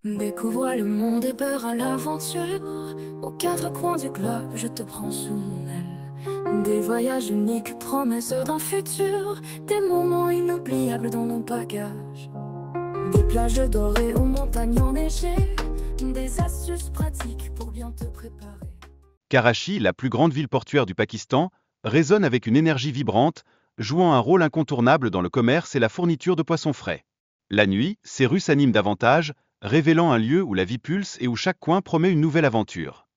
Découvre le monde et peur à l'aventure. Aux quatre coins du globe, je te prends sous mon aile. Des voyages uniques, promesses d'un futur. Des moments inoubliables dans nos bagages. Des plages dorées aux montagnes enneigées. Des astuces pratiques pour bien te préparer. Karachi, la plus grande ville portuaire du Pakistan, résonne avec une énergie vibrante, jouant un rôle incontournable dans le commerce et la fourniture de poissons frais. La nuit, ses rues s'animent davantage, révélant un lieu où la vie pulse et où chaque coin promet une nouvelle aventure.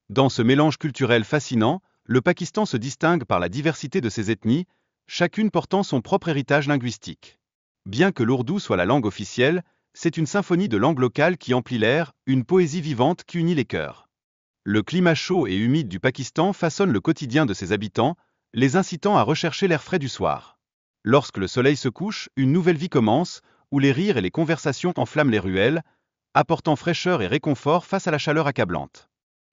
Dans ce mélange culturel fascinant, le Pakistan se distingue par la diversité de ses ethnies, chacune portant son propre héritage linguistique. Bien que l'ourdou soit la langue officielle, c'est une symphonie de langues locales qui emplit l'air, une poésie vivante qui unit les cœurs. Le climat chaud et humide du Pakistan façonne le quotidien de ses habitants, les incitant à rechercher l'air frais du soir. Lorsque le soleil se couche, une nouvelle vie commence, où les rires et les conversations enflamment les ruelles, apportant fraîcheur et réconfort face à la chaleur accablante.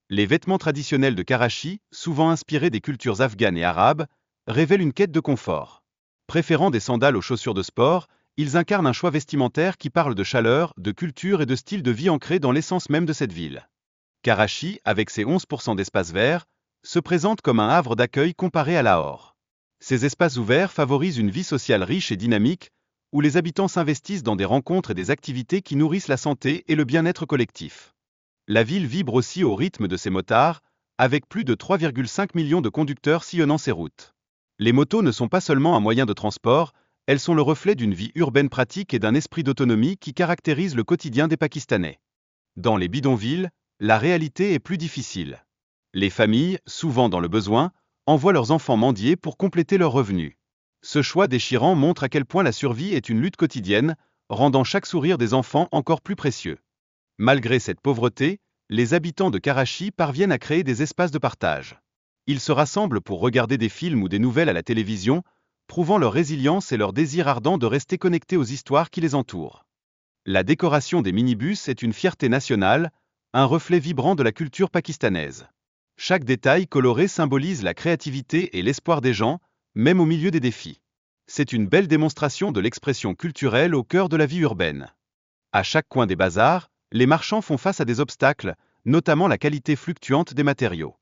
Les vêtements traditionnels de Karachi, souvent inspirés des cultures afghanes et arabes, révèlent une quête de confort. Préférant des sandales aux chaussures de sport, ils incarnent un choix vestimentaire qui parle de chaleur, de culture et de style de vie ancré dans l'essence même de cette ville. Karachi, avec ses 11% d'espaces verts, se présente comme un havre d'accueil comparé à Lahore. Ces espaces ouverts favorisent une vie sociale riche et dynamique, où les habitants s'investissent dans des rencontres et des activités qui nourrissent la santé et le bien-être collectif. La ville vibre aussi au rythme de ses motards, avec plus de 3,5 millions de conducteurs sillonnant ses routes. Les motos ne sont pas seulement un moyen de transport, elles sont le reflet d'une vie urbaine pratique et d'un esprit d'autonomie qui caractérise le quotidien des Pakistanais. Dans les bidonvilles, la réalité est plus difficile. Les familles, souvent dans le besoin, envoient leurs enfants mendier pour compléter leurs revenus. Ce choix déchirant montre à quel point la survie est une lutte quotidienne, rendant chaque sourire des enfants encore plus précieux. Malgré cette pauvreté, les habitants de Karachi parviennent à créer des espaces de partage. Ils se rassemblent pour regarder des films ou des nouvelles à la télévision, prouvant leur résilience et leur désir ardent de rester connectés aux histoires qui les entourent. La décoration des minibus est une fierté nationale, un reflet vibrant de la culture pakistanaise. Chaque détail coloré symbolise la créativité et l'espoir des gens, même au milieu des défis. C'est une belle démonstration de l'expression culturelle au cœur de la vie urbaine. À chaque coin des bazars, les marchands font face à des obstacles, notamment la qualité fluctuante des matériaux.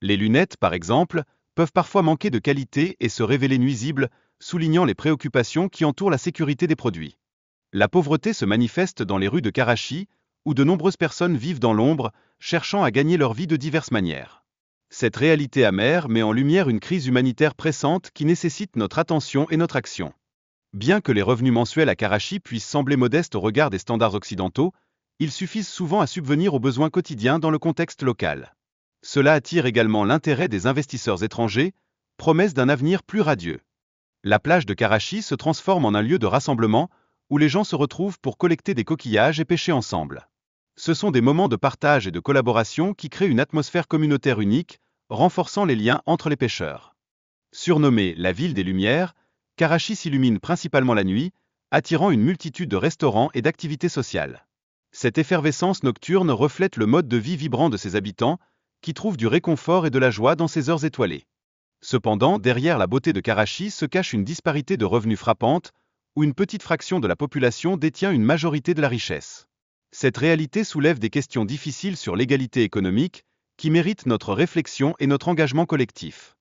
Les lunettes, par exemple, peuvent parfois manquer de qualité et se révéler nuisibles, soulignant les préoccupations qui entourent la sécurité des produits. La pauvreté se manifeste dans les rues de Karachi, où de nombreuses personnes vivent dans l'ombre, cherchant à gagner leur vie de diverses manières. Cette réalité amère met en lumière une crise humanitaire pressante qui nécessite notre attention et notre action. Bien que les revenus mensuels à Karachi puissent sembler modestes au regard des standards occidentaux, ils suffisent souvent à subvenir aux besoins quotidiens dans le contexte local. Cela attire également l'intérêt des investisseurs étrangers, promesse d'un avenir plus radieux. La plage de Karachi se transforme en un lieu de rassemblement, où les gens se retrouvent pour collecter des coquillages et pêcher ensemble. Ce sont des moments de partage et de collaboration qui créent une atmosphère communautaire unique, renforçant les liens entre les pêcheurs. Surnommée la ville des Lumières, Karachi s'illumine principalement la nuit, attirant une multitude de restaurants et d'activités sociales. Cette effervescence nocturne reflète le mode de vie vibrant de ses habitants, qui trouvent du réconfort et de la joie dans ces heures étoilées. Cependant, derrière la beauté de Karachi se cache une disparité de revenus frappante, où une petite fraction de la population détient une majorité de la richesse. Cette réalité soulève des questions difficiles sur l'égalité économique, qui méritent notre réflexion et notre engagement collectif.